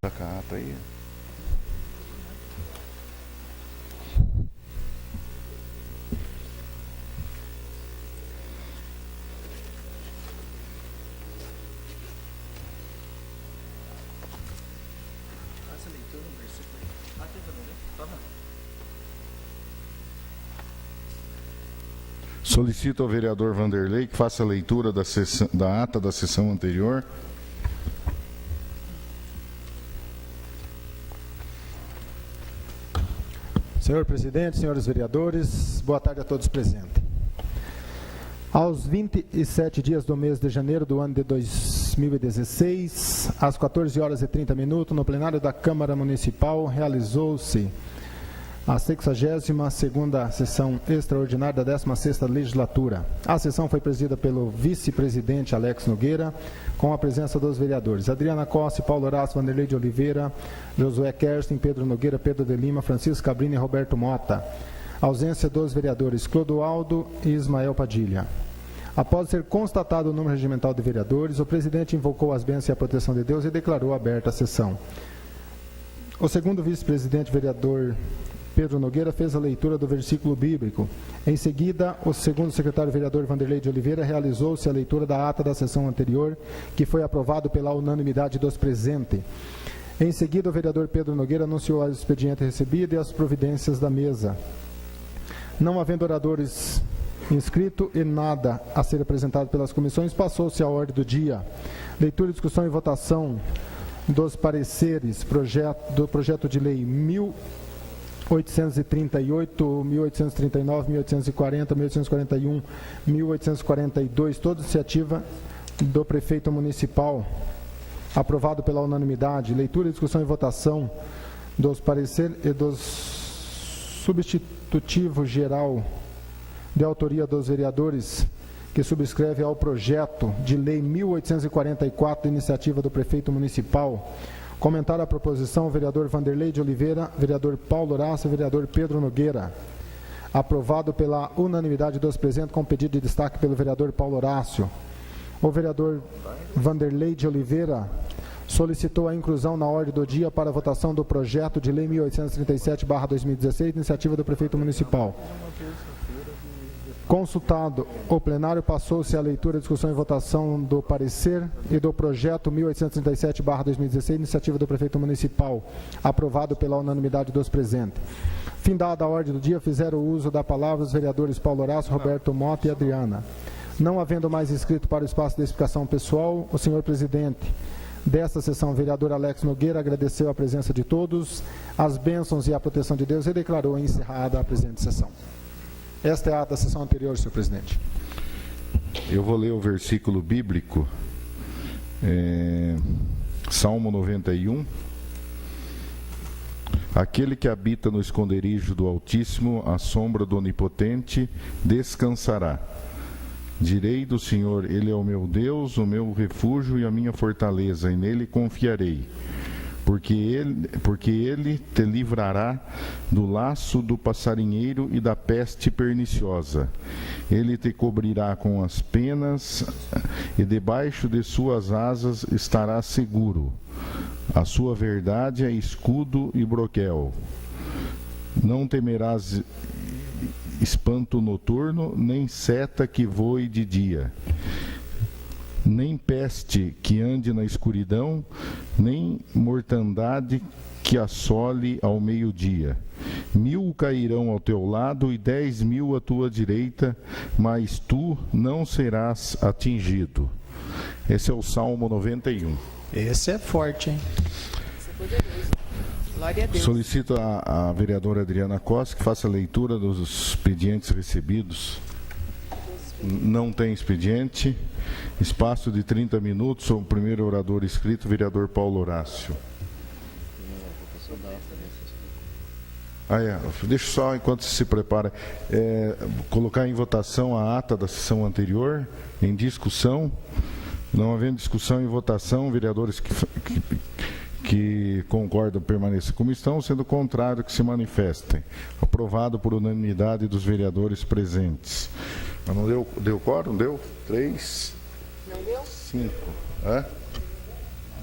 Tá com a ata aí. Solicito ao vereador Vanderlei que faça a leitura da ata da sessão anterior. Senhor presidente, senhores vereadores, boa tarde a todos presentes. Aos 27 dias do mês de janeiro do ano de 2016, às 14 horas e 30 minutos, no plenário da Câmara Municipal, realizou-se a 62ª sessão extraordinária da 16ª legislatura. A sessão foi presidida pelo vice-presidente Alex Nogueira, com a presença dos vereadores Adriana Costa, Paulo Horácio, Vanderlei de Oliveira, Josué Kerstin, Pedro Nogueira, Pedro de Lima, Francisco Cabrini e Roberto Mota. Ausência dos vereadores Clodoaldo e Ismael Padilha. Após ser constatado o número regimental de vereadores, o presidente invocou as bênçãos e a proteção de Deus e declarou aberta a sessão. O segundo vice-presidente, vereador Pedro Nogueira, fez a leitura do versículo bíblico. Em seguida, o segundo secretário vereador Vanderlei de Oliveira realizou-se a leitura da ata da sessão anterior, que foi aprovado pela unanimidade dos presentes. Em seguida, o vereador Pedro Nogueira anunciou o expediente recebido e as providências da mesa. Não havendo oradores inscritos e nada a ser apresentado pelas comissões, passou-se a ordem do dia. Leitura, discussão e votação dos pareceres do projeto de lei 1838, 1839, 1840, 1841, 1842, toda iniciativa do prefeito municipal, aprovado pela unanimidade. Leitura, discussão e votação dos pareceres e dos substitutivo geral de autoria dos vereadores que subscreve ao projeto de lei 1844, de iniciativa do prefeito municipal. Comentar a proposição, o vereador Vanderlei de Oliveira, vereador Paulo Horácio e vereador Pedro Nogueira. Aprovado pela unanimidade dos presentes, com pedido de destaque pelo vereador Paulo Horácio. O vereador Vanderlei de Oliveira solicitou a inclusão na ordem do dia para a votação do projeto de lei 1837/2016, iniciativa do prefeito municipal. Consultado o plenário, passou-se a leitura, discussão e votação do parecer e do projeto 1837/2016, iniciativa do prefeito municipal, aprovado pela unanimidade dos presentes. Findada a ordem do dia, fizeram uso da palavra os vereadores Paulo Horácio, Roberto Mota e Adriana. Não havendo mais inscrito para o espaço de explicação pessoal, o senhor presidente desta sessão, vereador Alex Nogueira, agradeceu a presença de todos, as bênçãos e a proteção de Deus e declarou encerrada a presente sessão. Esta é a ata da sessão anterior, senhor presidente. Eu vou ler o versículo bíblico, Salmo 91. Aquele que habita no esconderijo do Altíssimo, à sombra do Onipotente, descansará. Direi do Senhor, Ele é o meu Deus, o meu refúgio e a minha fortaleza, e nele confiarei. Porque ele te livrará do laço do passarinheiro e da peste perniciosa. Ele te cobrirá com as penas, e debaixo de suas asas estarás seguro. A sua verdade é escudo e broquel. Não temerás espanto noturno, nem seta que voe de dia, nem peste que ande na escuridão, nem mortandade que assole ao meio-dia. 1000 cairão ao teu lado e 10.000 à tua direita, mas tu não serás atingido. Esse é o Salmo 91. Esse é forte, hein? Esse é poderoso. Glória a Deus. Solicito a vereadora Adriana Costa que faça a leitura dos expedientes recebidos. Não tem expediente. Espaço de 30 minutos. O primeiro orador inscrito, vereador Paulo Horácio. Deixa só, enquanto se prepara, colocar em votação a ata da sessão anterior, em discussão. Não havendo discussão e votação, vereadores que concordam permaneçam como estão, sendo contrário que se manifestem. Aprovado por unanimidade dos vereadores presentes. Mas não deu quórum? Deu? 3? Não deu? 5.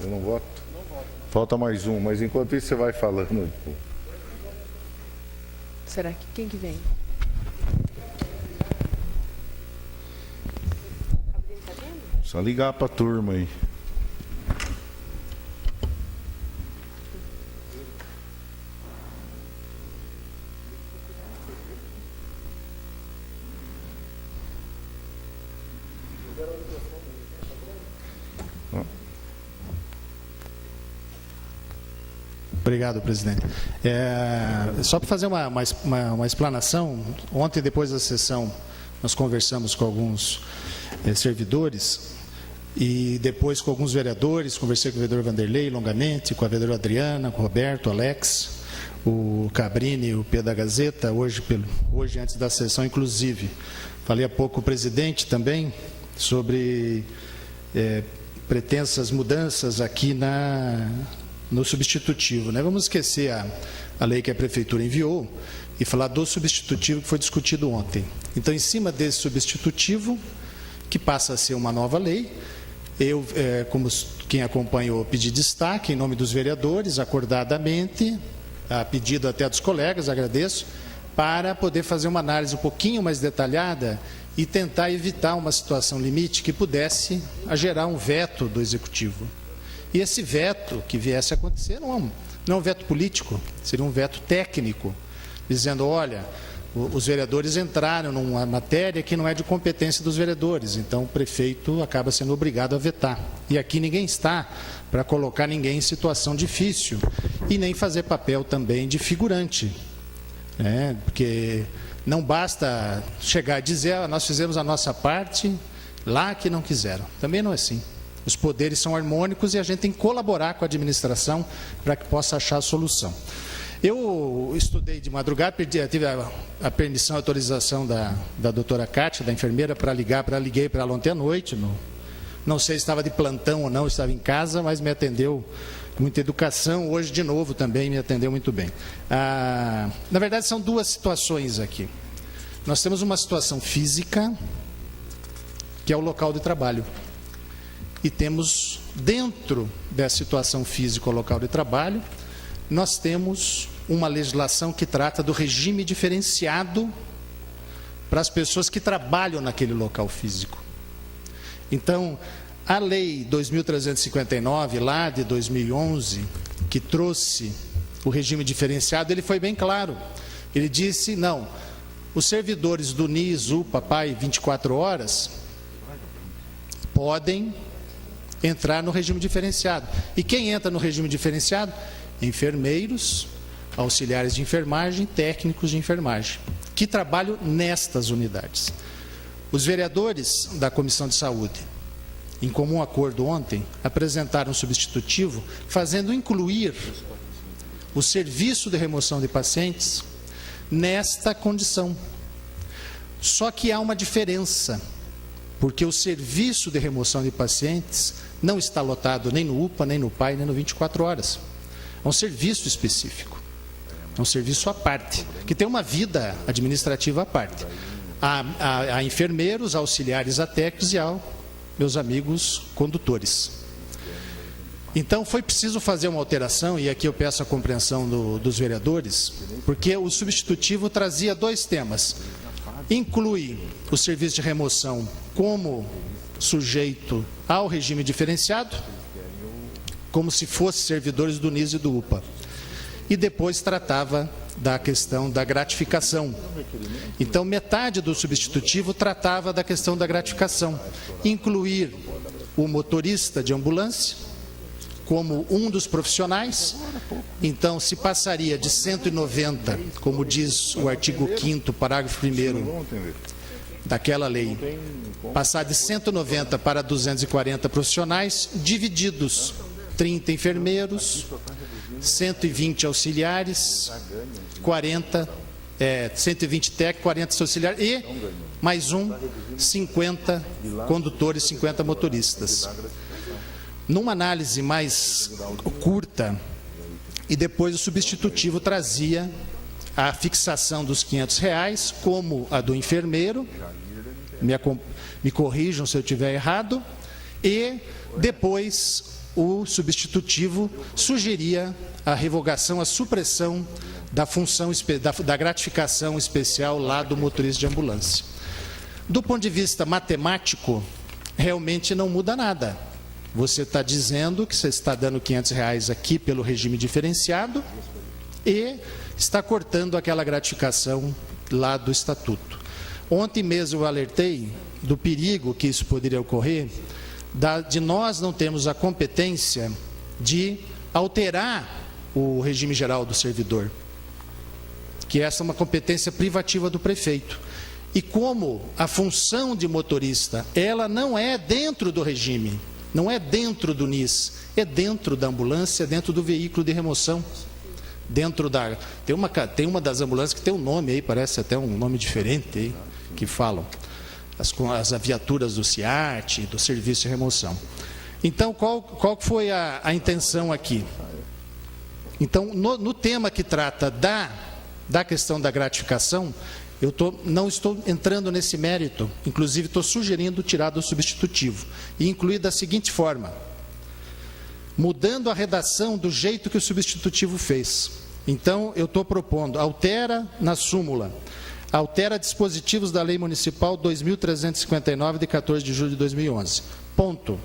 Eu não voto? Falta mais um, mas enquanto isso você vai falando. Será que quem que vem? Só ligar para a turma aí. Obrigado, presidente. Só para fazer uma explanação, ontem, depois da sessão, nós conversamos com alguns servidores e depois com alguns vereadores, conversei com o vereador Vanderlei longamente, com a vereadora Adriana, com o Roberto, Alex, o Cabrini, o Pedro da Gazeta, hoje antes da sessão, inclusive. Falei há pouco com o presidente também sobre pretensas mudanças aqui no substitutivo, né? Vamos esquecer a lei que a Prefeitura enviou e falar do substitutivo que foi discutido ontem. Então, em cima desse substitutivo, que passa a ser uma nova lei, eu, como quem acompanhou, pedi destaque em nome dos vereadores, acordadamente, a pedido até dos colegas, agradeço, para poder fazer uma análise um pouquinho mais detalhada e tentar evitar uma situação limite que pudesse gerar um veto do Executivo. E esse veto que viesse a acontecer não é um veto político, seria um veto técnico, dizendo, olha, os vereadores entraram numa matéria que não é de competência dos vereadores, então o prefeito acaba sendo obrigado a vetar. E aqui ninguém está para colocar ninguém em situação difícil e nem fazer papel também de figurante, né? Porque não basta chegar a dizer, nós fizemos a nossa parte, lá que não quiseram. Também não é assim. Os poderes são harmônicos e a gente tem que colaborar com a administração para que possa achar a solução. Eu estudei de madrugada, tive a permissão e autorização da doutora Cátia, da enfermeira, liguei para ela ontem à noite. Não sei se estava de plantão ou não, estava em casa, mas me atendeu com muita educação. Hoje, de novo, também me atendeu muito bem. Na verdade, são duas situações aqui. Nós temos uma situação física, que é o local de trabalho. E temos, dentro dessa situação física, o local de trabalho, nós temos uma legislação que trata do regime diferenciado para as pessoas que trabalham naquele local físico. Então, a Lei 2.359, lá de 2011, que trouxe o regime diferenciado, ele foi bem claro. Ele disse, não, os servidores do NIS, UPA, PAI, 24 horas, podem entrar no regime diferenciado. E quem entra no regime diferenciado? Enfermeiros, auxiliares de enfermagem, técnicos de enfermagem, que trabalham nestas unidades. Os vereadores da Comissão de Saúde, em comum acordo ontem, apresentaram um substitutivo, fazendo incluir o serviço de remoção de pacientes nesta condição. Só que há uma diferença, porque o serviço de remoção de pacientes não está lotado nem no UPA, nem no PAI, nem no 24 horas. É um serviço específico, é um serviço à parte, que tem uma vida administrativa à parte. Há enfermeiros, auxiliares a técnicos e há meus amigos condutores. Então, foi preciso fazer uma alteração, e aqui eu peço a compreensão dos vereadores, porque o substitutivo trazia dois temas. Inclui o serviço de remoção como sujeito ao regime diferenciado, como se fossem servidores do NIS e do UPA. E depois tratava da questão da gratificação. Então, metade do substitutivo tratava da questão da gratificação. Incluir o motorista de ambulância como um dos profissionais. Então, se passaria de 190, como diz o artigo 5º, parágrafo 1º daquela lei, passar de 190 para 240 profissionais, divididos, 30 enfermeiros, 120 auxiliares, 120 técnicos, 40 auxiliares e mais 50 condutores, 50 motoristas. Numa análise mais curta, e depois o substitutivo trazia a fixação dos R$500, como a do enfermeiro, me corrijam se eu estiver errado, e depois o substitutivo sugeria a revogação, a supressão da função, da gratificação especial lá do motorista de ambulância. Do ponto de vista matemático, realmente não muda nada. Você está dizendo que você está dando R$500 aqui pelo regime diferenciado e está cortando aquela gratificação lá do estatuto. Ontem mesmo eu alertei do perigo que isso poderia ocorrer, de nós não termos a competência de alterar o regime geral do servidor, que essa é uma competência privativa do prefeito. E como a função de motorista, ela não é dentro do regime, não é dentro do NIS, é dentro da ambulância, dentro do veículo de remoção. Tem uma das ambulâncias que tem um nome aí, parece até um nome diferente aí, que falam. As viaturas do SEAT, do serviço de remoção. Então, qual foi a intenção aqui? Então, no tema que trata da questão da gratificação, não estou entrando nesse mérito, inclusive estou sugerindo tirar do substitutivo e incluir da seguinte forma: mudando a redação do jeito que o substitutivo fez. Então, eu estou propondo, altera na súmula, altera dispositivos da Lei Municipal 2.359, de 14 de julho de 2011. Ponto.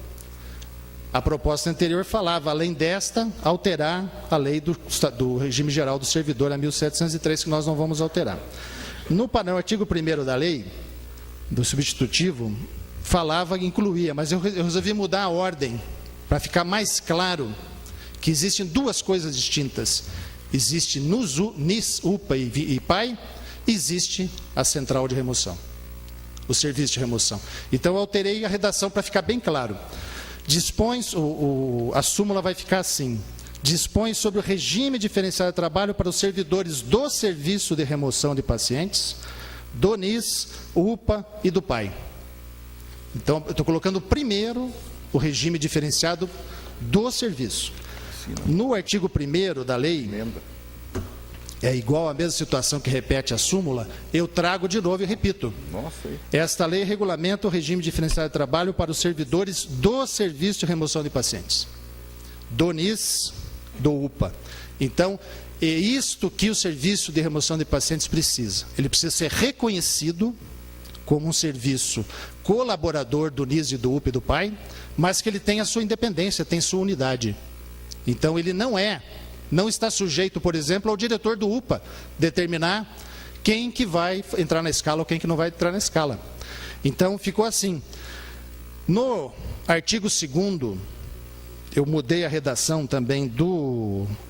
A proposta anterior falava, além desta, alterar a lei do regime geral do servidor, a 1.703, que nós não vamos alterar. No artigo 1º da lei, do substitutivo, falava, incluía, mas eu resolvi mudar a ordem, para ficar mais claro que existem duas coisas distintas. Existe NIS, UPA e PAI, existe a central de remoção, o serviço de remoção. Então, eu alterei a redação para ficar bem claro. A súmula vai ficar assim: dispõe sobre o regime diferenciado de trabalho para os servidores do serviço de remoção de pacientes, do NIS, UPA e do PAI. Então, eu estou colocando primeiro o regime diferenciado do serviço. No artigo 1º da lei, é igual à mesma situação que repete a súmula, eu trago de novo e repito. Esta lei regulamenta o regime diferenciado de trabalho para os servidores do serviço de remoção de pacientes, do NIS, do UPA. Então, é isto que o serviço de remoção de pacientes precisa. Ele precisa ser reconhecido como um serviço colaborador do NIS e do UPA e do PAI, mas que ele tem a sua independência, tem sua unidade. Então, ele não está sujeito, por exemplo, ao diretor do UPA determinar quem que vai entrar na escala ou quem que não vai entrar na escala. Então, ficou assim. No artigo 2º, eu mudei a redação também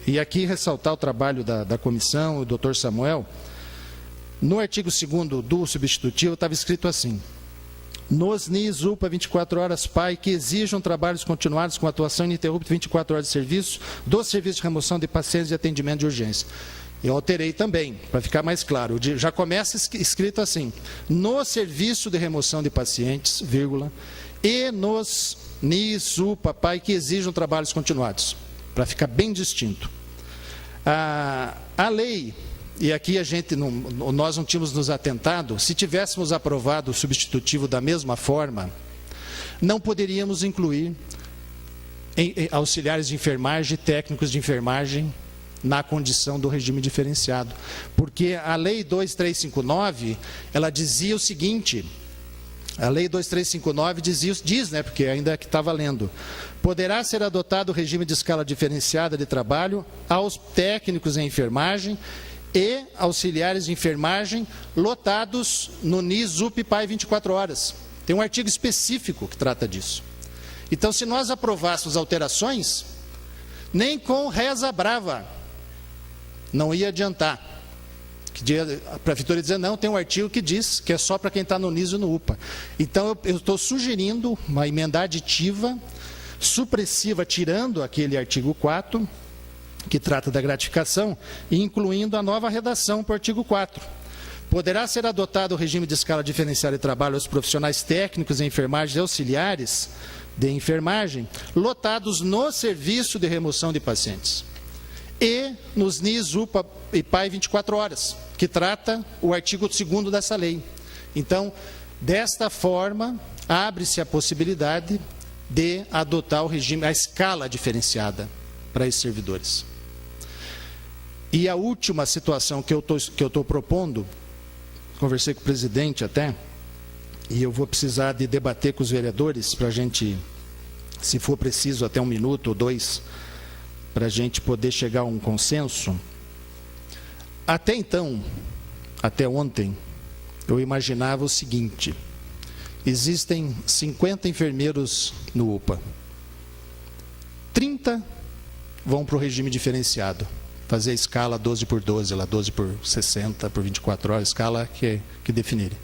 e aqui ressaltar o trabalho da comissão, o doutor Samuel. No artigo 2º do substitutivo, estava escrito assim: nos NIS, UPA, 24 horas, PAI, que exijam trabalhos continuados com atuação ininterrupta 24 horas de serviço, do serviço de remoção de pacientes e atendimento de urgência. Eu alterei também, para ficar mais claro. Já começa escrito assim: no serviço de remoção de pacientes, vírgula, e nos NIS, UPA, PAI, que exijam trabalhos continuados, para ficar bem distinto. A lei, e aqui nós não tínhamos nos atentado, se tivéssemos aprovado o substitutivo da mesma forma, não poderíamos incluir auxiliares de enfermagem, técnicos de enfermagem, na condição do regime diferenciado. Porque a Lei 2359, ela dizia o seguinte, a Lei 2359 diz, porque ainda é que está valendo: poderá ser adotado o regime de escala diferenciada de trabalho aos técnicos em enfermagem e auxiliares de enfermagem lotados no NIS, UPA e PAI 24 horas. Tem um artigo específico que trata disso. Então, se nós aprovássemos alterações, nem com reza brava não ia adiantar. A prefeitura ia dizer, não, tem um artigo que diz que é só para quem está no NIS e no UPA. Então, eu estou sugerindo uma emenda aditiva, supressiva, tirando aquele artigo 4, que trata da gratificação, e incluindo a nova redação para o artigo 4. Poderá ser adotado o regime de escala diferenciada de trabalho aos profissionais técnicos em enfermagem e auxiliares de enfermagem, lotados no serviço de remoção de pacientes, e nos NIS, UPA e PAI 24 horas, que trata o artigo 2º dessa lei. Então, desta forma, abre-se a possibilidade de adotar o regime, a escala diferenciada para esses servidores. E a última situação que eu estou propondo, conversei com o presidente até, e eu vou precisar de debater com os vereadores para a gente, se for preciso, até 1 minuto ou 2, para a gente poder chegar a um consenso. Até então, até ontem, eu imaginava o seguinte: existem 50 enfermeiros no UPA, 30 vão para o regime diferenciado, fazer a escala 12 por 12, lá 12 por 60, por 24 horas, escala que definirem.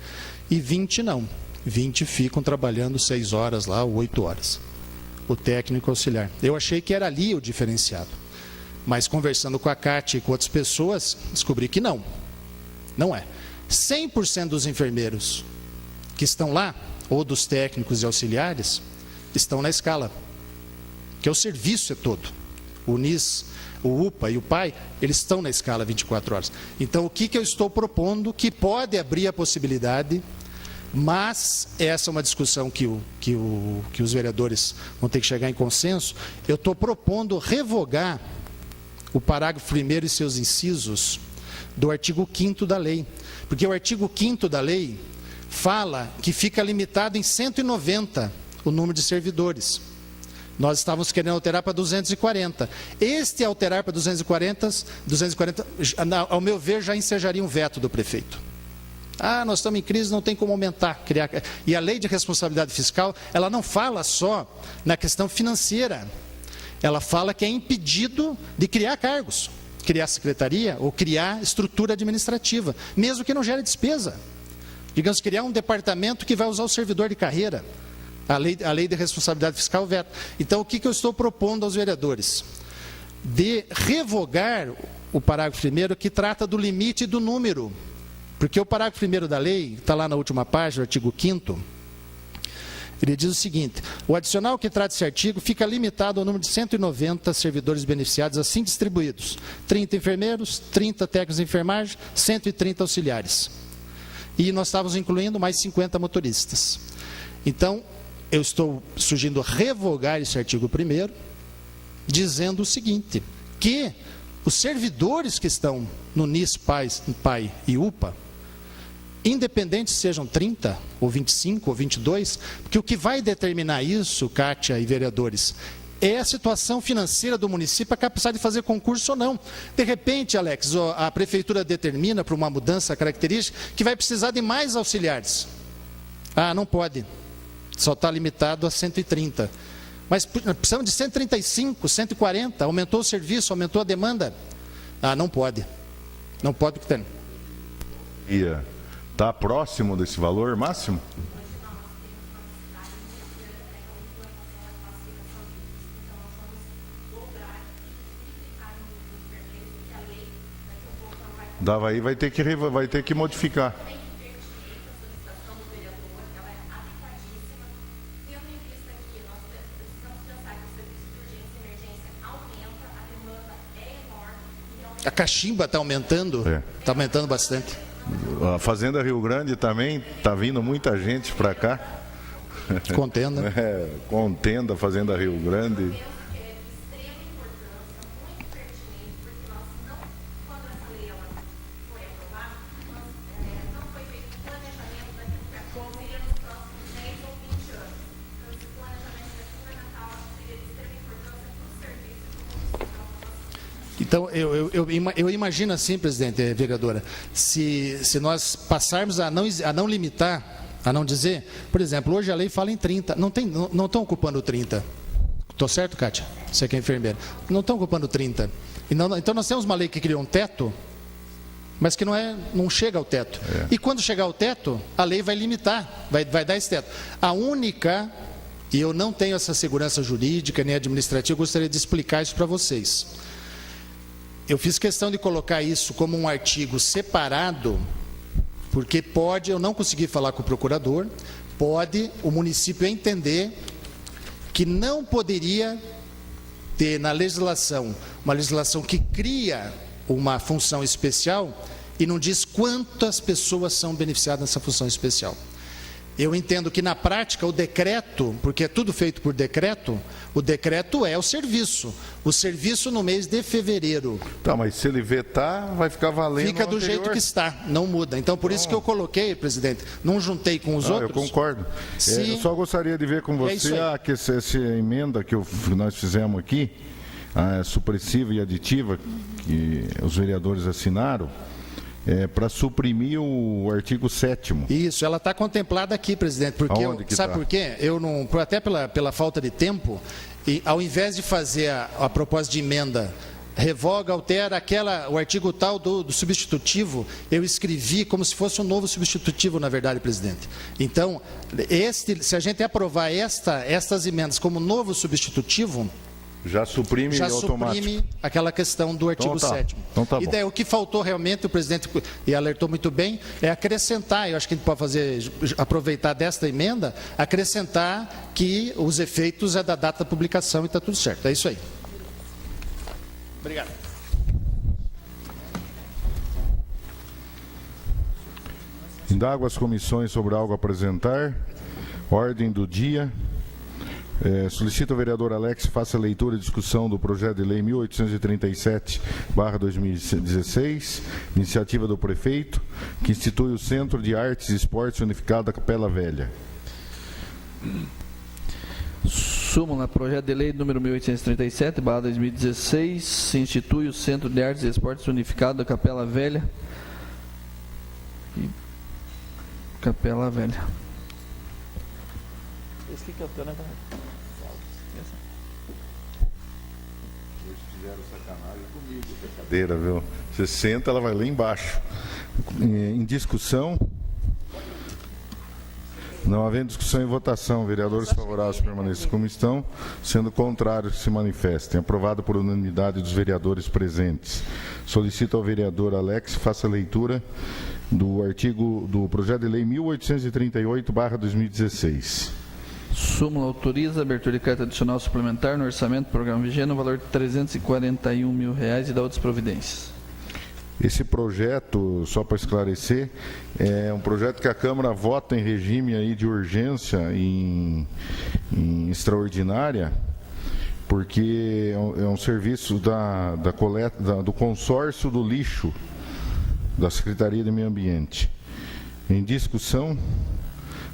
E 20 não, 20 ficam trabalhando 6 horas lá, ou 8 horas, o técnico auxiliar. Eu achei que era ali o diferenciado, mas conversando com a Cátia e com outras pessoas, descobri que não, não é. 100% dos enfermeiros que estão lá, ou dos técnicos e auxiliares, estão na escala, que é o serviço é todo. O NIS, o UPA e o PAI, eles estão na escala 24 horas. Então, o que eu estou propondo, que pode abrir a possibilidade, mas essa é uma discussão que os vereadores vão ter que chegar em consenso, eu estou propondo revogar o parágrafo 1º e seus incisos do artigo 5º da lei. Porque o artigo 5º da lei fala que fica limitado em 190 o número de servidores. Nós estávamos querendo alterar para 240. Este alterar para 240, ao meu ver, já ensejaria um veto do prefeito. Ah, nós estamos em crise, não tem como aumentar. E a lei de responsabilidade fiscal, ela não fala só na questão financeira. Ela fala que é impedido de criar cargos, criar secretaria ou criar estrutura administrativa, mesmo que não gere despesa. Digamos, criar um departamento que vai usar o servidor de carreira. A lei de responsabilidade fiscal veta. Então, o que eu estou propondo aos vereadores? De revogar o parágrafo 1º que trata do limite e do número. Porque o parágrafo 1º da lei, está lá na última página, artigo 5º, ele diz o seguinte: o adicional que trata esse artigo fica limitado ao número de 190 servidores beneficiados assim distribuídos. 30 enfermeiros, 30 técnicos de enfermagem, 130 auxiliares. E nós estávamos incluindo mais 50 motoristas. Então, eu estou sugerindo revogar esse artigo 1º, dizendo o seguinte, que os servidores que estão no NIS, PAI e UPA, independente sejam 30, ou 25, ou 22, porque o que vai determinar isso, Cátia e vereadores, é a situação financeira do município, a capacidade de fazer concurso ou não. De repente, Alex, a prefeitura determina, para uma mudança característica, que vai precisar de mais auxiliares. Ah, não pode. Só está limitado a 130. Mas precisamos de 135, 140, aumentou o serviço, aumentou a demanda. Ah, não pode. Não pode porque tem. Está próximo desse valor máximo? Daí vai ter que modificar. A cachimba está aumentando, está aumentando bastante. A Fazenda Rio Grande também está vindo muita gente para cá. Contenda. Contenda, Fazenda Rio Grande. Então, eu imagino assim, presidente, vereadora, se nós passarmos a não limitar, a não dizer, por exemplo, hoje a lei fala em 30, não estão ocupando 30. Estou certo, Cátia? Você que é enfermeira. Não estão ocupando 30. Então nós temos uma lei que criou um teto, mas que não chega ao teto. E quando chegar ao teto, a lei vai limitar, vai dar esse teto. A única, e eu não tenho essa segurança jurídica nem administrativa, eu gostaria de explicar isso para vocês. Eu fiz questão de colocar isso como um artigo separado, porque eu não consegui falar com o procurador, pode o município entender que não poderia ter na legislação, uma legislação que cria uma função especial e não diz quantas pessoas são beneficiadas nessa função especial. Eu entendo que, na prática, o decreto, porque é tudo feito por decreto, o decreto é o serviço. O serviço no mês de fevereiro. Tá, mas se ele vetar, vai ficar valendo. Fica do anterior. jeito que está, não muda. Então, por isso que eu coloquei, presidente, não juntei com os outros. Eu concordo. Se... eu só gostaria de ver com você que essa emenda que nós fizemos aqui, a supressiva e aditiva, que os vereadores assinaram, para suprimir o artigo 7º. Isso, ela está contemplada aqui, presidente, porque sabe por quê? Eu não, até pela falta de tempo, e ao invés de fazer a proposta de emenda, revoga, altera o artigo tal do substitutivo, eu escrevi como se fosse um novo substitutivo, na verdade, presidente. Então, se a gente aprovar estas emendas como novo substitutivo, já suprime automático. Aquela questão do artigo 7º. Então tá bom. E daí o que faltou realmente, o presidente e alertou muito bem, é acrescentar, eu acho que a gente pode aproveitar desta emenda, acrescentar que os efeitos é da data da publicação e está tudo certo. É isso aí. Obrigado. Indago as comissões sobre algo a apresentar. Ordem do dia. Solicito ao vereador Alex faça a leitura e discussão do projeto de lei 1837/2016, iniciativa do prefeito, que institui o Centro de Artes e Esportes Unificado da Capela Velha. Súmula, projeto de lei número 1837/2016, se institui o Centro de Artes e Esportes Unificado da Capela Velha. Capela Velha. Esse que eu tô, né? Eles fizeram sacanagem comigo. Cadeira, viu? Você senta, ela vai lá embaixo. Em discussão. Não havendo discussão e votação, vereadores favoráveis permaneçam como estão, sendo contrários que se manifestem. Aprovado por unanimidade dos vereadores presentes. Solicito ao vereador Alex faça a leitura do artigo do projeto de lei 1838/2016. Súmula autoriza a abertura de carta adicional suplementar no orçamento do programa vigente no valor de R$341 mil e da outras providências. Esse projeto, só para esclarecer, é um projeto que a Câmara vota em regime aí de urgência em extraordinária, porque é um serviço da coleta do consórcio do lixo da Secretaria de Meio Ambiente. Em discussão.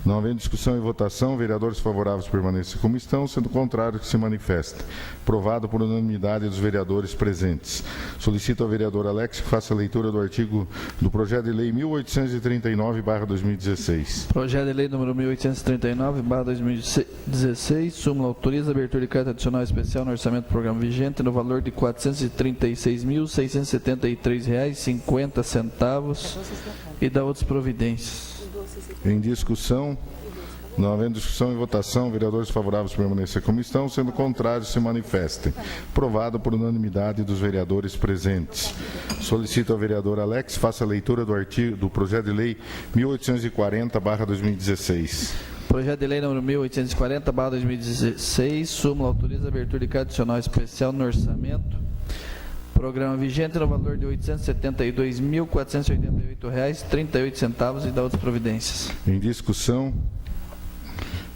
Não havendo discussão e votação, vereadores favoráveis permaneçam como estão, sendo contrários que se manifestem. Aprovado por unanimidade dos vereadores presentes. Solicito ao vereador Alex que faça a leitura do artigo do projeto de lei 1839/2016. Projeto de lei número 1839/2016, súmula autoriza a abertura de carta adicional especial no orçamento do programa vigente no valor de R$436.673,50 e da outras providências. Em discussão, não havendo discussão e votação, vereadores favoráveis permaneçam como estão, sendo contrários se manifestem. Aprovado por unanimidade dos vereadores presentes. Solicito ao vereador Alex faça a leitura do projeto de lei 1840/2016. Projeto de lei número 1840/2016, súmula autoriza a abertura de carta adicional especial no orçamento. Programa vigente no valor de R$ 872.488,38 e da outras providências. Em discussão,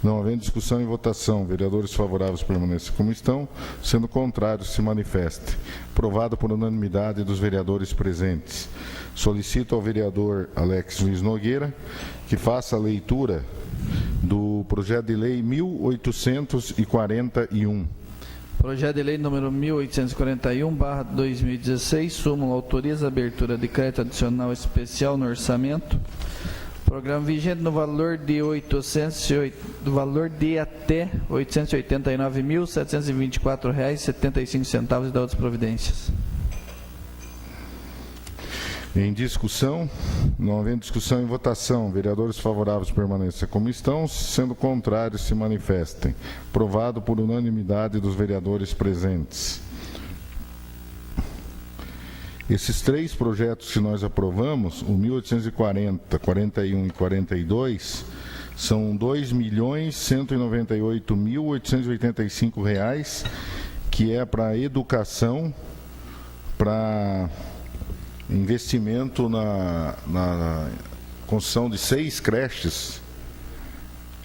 não havendo discussão e votação, vereadores favoráveis permaneçam como estão, sendo contrários se manifestem. Aprovado por unanimidade dos vereadores presentes. Solicito ao vereador Alex Luiz Nogueira que faça a leitura do projeto de lei 1841. Projeto de lei número 1841/2016, súmula autoriza a abertura de crédito adicional especial no orçamento. Programa vigente no valor de até R$ 889.724,75 e da outras providências. Em discussão, não havendo discussão e votação, vereadores favoráveis permaneçam como estão, sendo contrários se manifestem. Aprovado por unanimidade dos vereadores presentes. Esses três projetos que nós aprovamos, o 1840, 41 e 42, são R$ 2.198.885, que é para educação, para investimento na construção de 6 creches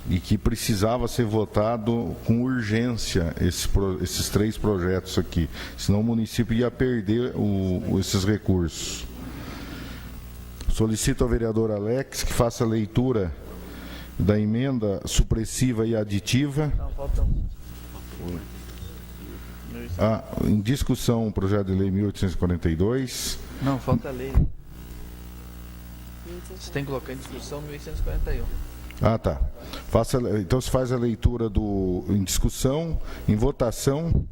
e que precisava ser votado com urgência esses 3 projetos aqui, senão o município ia perder esses recursos. Solicito ao vereador Alex que faça a leitura da emenda supressiva e aditiva. Não, faltam. Em discussão, o projeto de lei 1842. Não, falta a lei. Você tem que colocar em discussão 1841. Tá. Então se faz a leitura em discussão, em votação,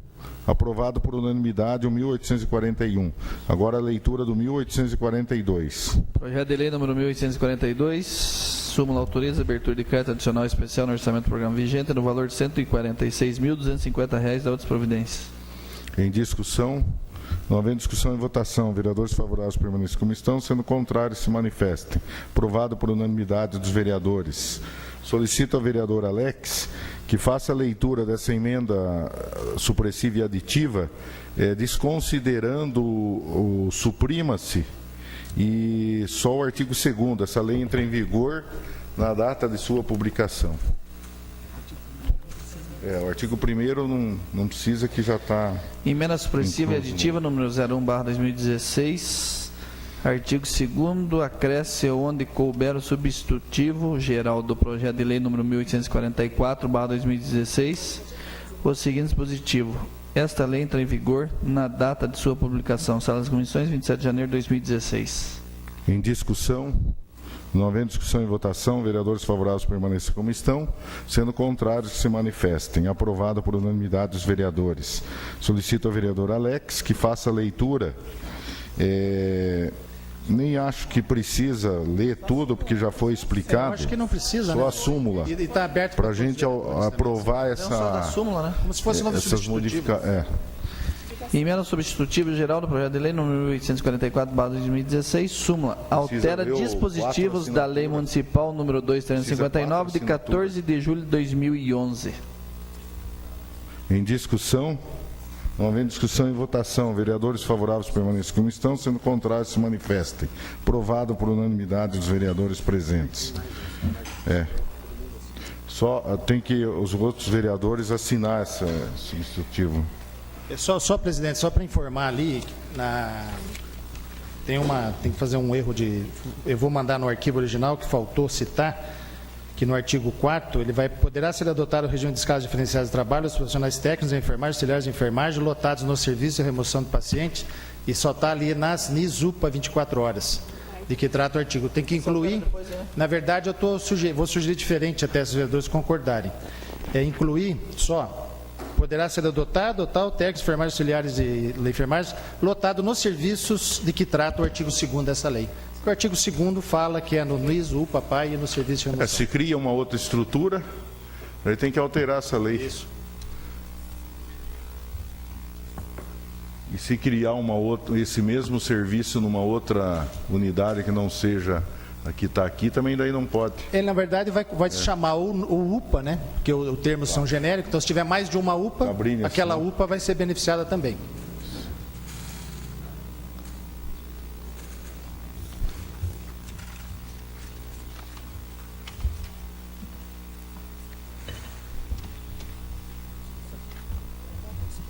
aprovado por unanimidade o 1841. Agora a leitura do 1842. Projeto de lei número 1842, súmula autoriza a abertura de carta adicional especial no orçamento do programa vigente no valor de R$ 146.250 da outras providências. Em discussão, não havendo discussão e votação, vereadores favoráveis permaneçam como estão, sendo contrários se manifestem. Aprovado por unanimidade dos vereadores. Solicito ao vereador Alex que faça a leitura dessa emenda supressiva e aditiva, desconsiderando o suprima-se e só o artigo 2º. Essa lei entra em vigor na data de sua publicação. O artigo 1º não precisa, que já está... Emenda supressiva e aditiva número 01/2016, artigo 2º, acresce onde couber o substitutivo geral do projeto de lei número 1844/2016, o seguinte dispositivo. Esta lei entra em vigor na data de sua publicação. Sala das Comissões, 27 de janeiro de 2016. Em discussão, não havendo discussão e votação, vereadores favoráveis permaneçam como estão, sendo contrários que se manifestem. Aprovado por unanimidade dos vereadores. Solicito ao vereador Alex que faça a leitura. Nem acho que precisa ler tudo, porque já foi explicado. Eu acho que não precisa, só a súmula. E está aberto para a gente aprovar Não, só da súmula, né? Como se fosse novo substitutivo. Emenda substitutiva geral do projeto de lei número 1844/2016, súmula, altera dispositivos da lei municipal número 2359 de 14 de julho de 2011. Em discussão, não havendo discussão e votação, vereadores favoráveis permaneçam como estão, sendo contrários se manifestem. Aprovado por unanimidade dos vereadores presentes. Só tem que os outros vereadores assinar esse substitutivo. Só, presidente, só para informar ali, tem que fazer um erro eu vou mandar no arquivo original, que faltou citar, que no artigo 4º, poderá ser adotado o regime de escalas diferenciadas de trabalho aos profissionais técnicos, enfermagem, auxiliares de enfermagem, lotados no serviço de remoção de pacientes, e só está ali nas NISUPA 24 horas, de que trata o artigo. Tem que incluir, na verdade, vou sugerir diferente até se os vereadores concordarem. Incluir só... Poderá ser adotado, técnicos, enfermagem, auxiliares de enfermagem, lotado nos serviços de que trata o artigo 2º dessa lei. O artigo 2º fala que é no NIS, UPA, PAI e no serviço de remoção. Se cria uma outra estrutura, aí tem que alterar essa lei. Isso. E se criar esse mesmo serviço numa outra unidade que não seja a que está aqui, também daí não pode. Ele, na verdade, vai se chamar o UPA, né? Porque os termos são genéricos, então se tiver mais de uma UPA, aquela UPA vai ser beneficiada também.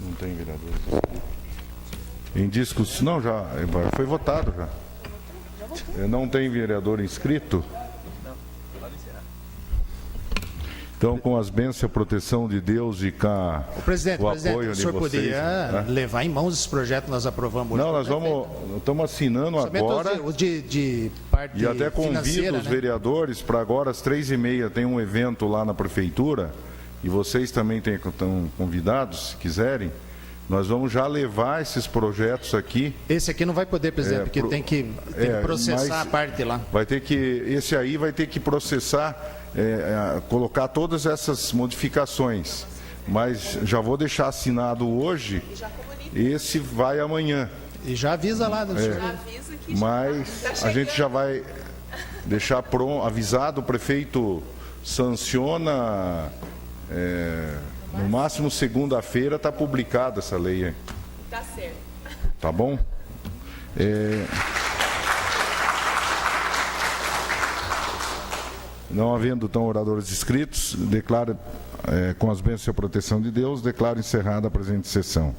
Não tem vereadores. Em discussão, não, já foi votado já. Não tem vereador inscrito? Então, com as bênçãos e a proteção de Deus e com o apoio o de senhor vocês... poderia levar em mãos esse projeto que nós aprovamos hoje? Não, nós estamos assinando agora. De parte e até convido os vereadores para agora, às 3h30, tem um evento lá na prefeitura, e vocês também estão convidados, se quiserem. Nós vamos já levar esses projetos aqui. Esse aqui não vai poder, presidente, porque tem que processar a parte lá. Esse aí vai ter que processar, colocar todas essas modificações. Mas já vou deixar assinado hoje, esse vai amanhã. E já avisa lá. Mas a gente já vai deixar avisado, o prefeito sanciona... no máximo segunda-feira está publicada essa lei aí. Tá certo. Tá bom? Não havendo então oradores inscritos, declaro, com as bênçãos e a proteção de Deus, declaro encerrada a presente sessão.